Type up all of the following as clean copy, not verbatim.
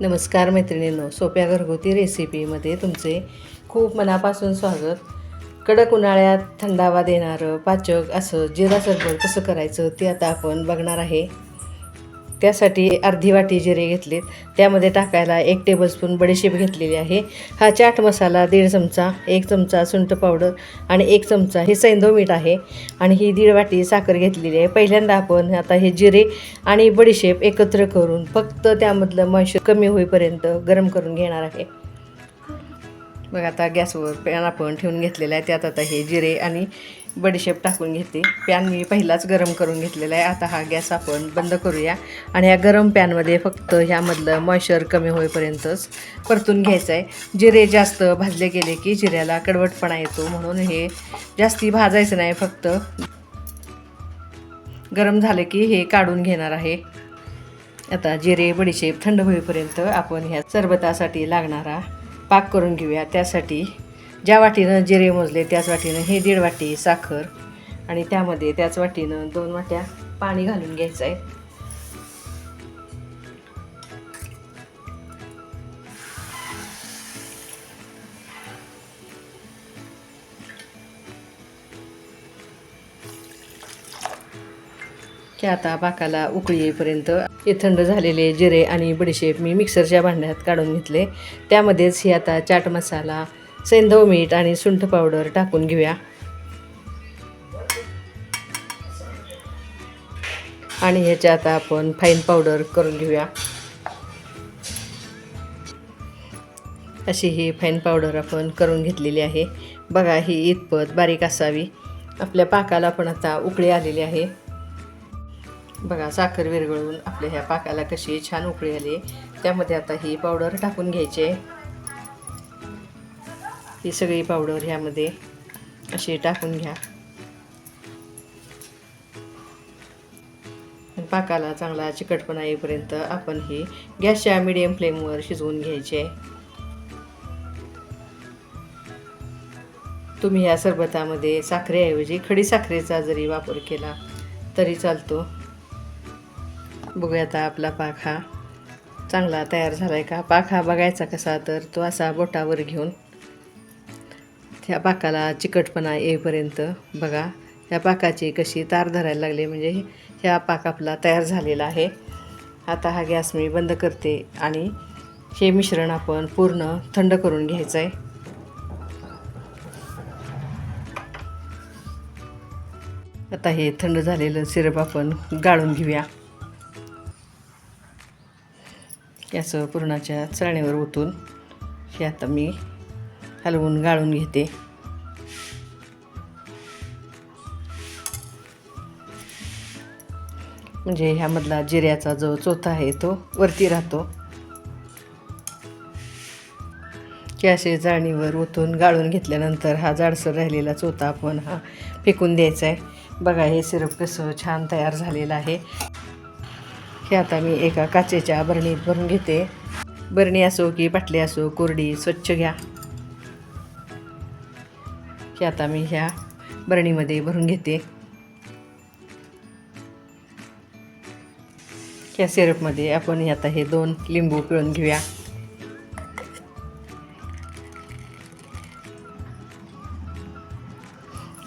नमस्कार मैत्रिणींनो, सोप्या घरगुती रेसिपीमध्ये तुमचे खूप मनापासून स्वागत. कडक उन्हाळ्यात थंडावा देणारं पाचक असं जिरा सरबत कसं करायचं ते आता आपण बघणार आहे. त्यासाठी अर्धी वाटी जिरे घेतलेत, त्यामध्ये टाकायला 1 टेबलस्पून बडीशेप घेतलेली आहे. हा चाट मसाला 1.5 चमचा, 1 चमचा सुंठ पावडर आणि 1 चमचा हे सैंधव मीठ आहे आणि ही 1.5 वाटी साखर घेतलेली आहे. पहिल्यांदा आपण आता हे जिरे आणि बडीशेप एकत्र करून फक्त त्यामधलं मॉइश्चर कमी होईपर्यंत गरम करून घेणार आहे. बघा आता गॅसवर पॅन आपण ठेवून घेतलेला आहे. त्यात आता हे जिरे आणि बडीशेप टाकून घेते. पॅन मी पहिलाच गरम करून घेतलेला आहे. आता हा गॅस आपण बंद करूया आणि ह्या गरम पॅनमध्ये फक्त ह्यामधलं मॉइश्चर कमी होईपर्यंतच परतून घ्यायचं आहे. जिरे जास्त भाजले गेले की जिऱ्याला कडवटपणा येतो, म्हणून हे जास्ती भाजायचं नाही. फक्त गरम झालं की हे काढून घेणार आहे. आता जिरे बडीशेप थंड होईपर्यंत आपण ह्या सरबतासाठी लागणारा पाक करून घेऊया. त्यासाठी ज्या वाटीनं जिरे मोजले त्याच वाटीनं हे 1.5 वाटी साखर आणि त्यामध्ये त्याच वाटीनं 2 वाट्या पाणी घालून घ्यायचं आहे. की आता पाकाला उकळी येईपर्यंत हे थंड झालेले जिरे आणि बडीशेप मी मिक्सरच्या भांड्यात काढून घेतले. त्यामध्येच ही आता चाट मसाला, सैंधव मीठ आणि सुंठ पावडर टाकून घेऊया आणि ह्याच्या आता आपण फाईन पावडर करून घेऊया. अशी ही फाईन पावडर आपण करून घेतलेली आहे. बघा ही इतपत बारीक असावी. आपल्या पाकाला पण आता उकळी आलेली आहे. बघा साखर विरघळून आपल्या ह्या पाकाला कशी छान उकळी आली. त्यामध्ये आता ही पावडर टाकून घ्यायची आहे. ही सगळी पावडर ह्यामध्ये अशी टाकून घ्या. पाकाला चांगला चिकटपणा येईपर्यंत आपण ही गॅसच्या मीडियम फ्लेमवर शिजवून घ्यायची आहे. तुम्ही ह्या सरबतामध्ये साखरेऐवजी खडी साखरेचा जरी वापर केला तरी चालतो. बघूया आता आपला पाक हा चांगला तयार झाला आहे का. पाक हा बघायचा कसा, तर तो असा बोटावर घेऊन त्या पाकाला चिकटपणा येईपर्यंत बघा ह्या पाकाची कशी तार धरायला लागली, म्हणजे ह्या पाक आपला तयार झालेला आहे. आता हा गॅस मी बंद करते आणि हे मिश्रण आपण पूर्ण थंड करून घ्यायचं आहे. आता हे थंड झालेलं सिरप आपण गाळून घेऊया. याचं पुरणाच्या चाळणीवर ओतून हे आता मी हलवून गाळून घेते. म्हणजे ह्यामधला जिऱ्याचा जो चोथा आहे तो वरती राहतो. की असे चाळणीवर ओतून गाळून घेतल्यानंतर हा जाडसर राहिलेला चोथा आपण हा फेकून द्यायचा आहे. बघा हे सिरप कसं छान तयार झालेलं आहे. हे आता मी एका काचेच्या बरणीत भरून घेते. बरणी असो की बाटली असो, कोरडी स्वच्छ घ्या. हे आता मी ह्या बरणीमध्ये भरून घेते. ह्या सिरपमध्ये आपण आता हे 2 लिंबू पिळून घेऊया.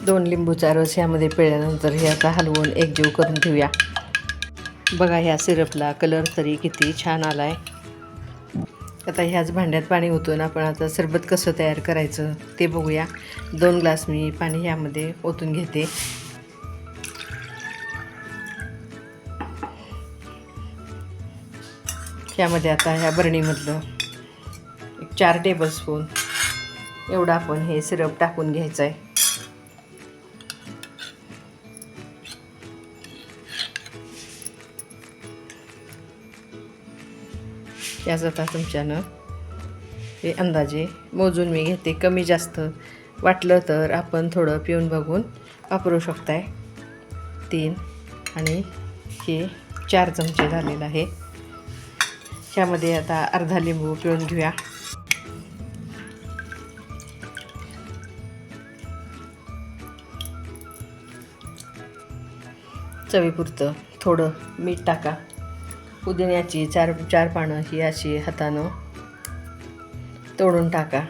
दोन लिंबूचा रस ह्यामध्ये पिळल्यानंतर हे आता हलवून एकजीव करून घेऊया. बघा ह्या सिरपला कलर तरी किती छान आला आहे. आता ह्याच भांड्यात पाणी ओतून आपण आता सरबत कसं तयार करायचं ते बघूया. 2 ग्लास मी पाणी ह्यामध्ये ओतून घेते. ह्यामध्ये आता ह्या बरणीमधलं 4 टेबलस्पून एवढं आपण हे सिरप टाकून घ्यायचं आहे. याच आता चमच्यानं हे अंदाजे मोजून मी घेते. कमी जास्त वाटलं तर आपण थोडं पिऊन बघून वापरू शकताय. 3 आणि हे 4 चमचे झालेलं आहे. ह्यामध्ये आता अर्धा लिंबू पिळून घेऊया. चवीपुरतं थोडं मीठ टाका. पुदिन्याची चार पानं ही अशी हातानं तोडून टाका.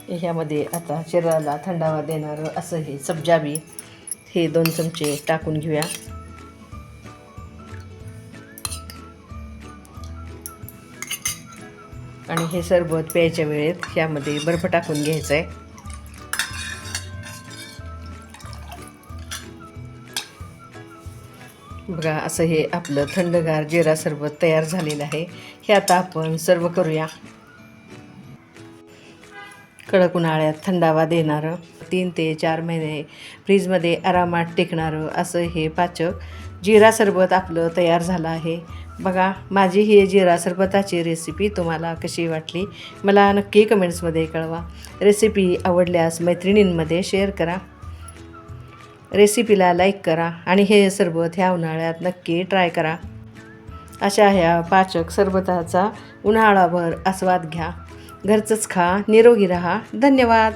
ह्यामध्ये आता शरीराला थंडावा देणारं असं हे सब्जा बी हे 2 चमचे टाकून घेऊया. आणि हे सरबत प्यायच्या वेळेत ह्यामध्ये बर्फ टाकून घ्यायचा आहे. बघा असं हे आपलं थंडगार जिरा सरबत तयार झालेलं आहे. हे आता आपण सर्व करूया. कडक उन्हाळ्यात थंडावा देणारं 3 ते 4 महिने फ्रीजमध्ये आरामात टिकणारं असं हे पाचक जिरा सरबत आपलं तयार झालं आहे. बघा माझी ही जिरा सरबताची रेसिपी तुम्हाला कशी वाटली मला नक्की कमेंट्समध्ये कळवा. रेसिपी आवडल्यास मैत्रिणींमध्ये शेअर करा. रेसिपीला लाईक करा आणि हे सरबत ह्या उन्हाळ्यात नक्की ट्राय करा. अशा ह्या पाचक सरबताचा उन्हाळाभर आस्वाद घ्या. घरचंच खा, निरोगी रहा. धन्यवाद.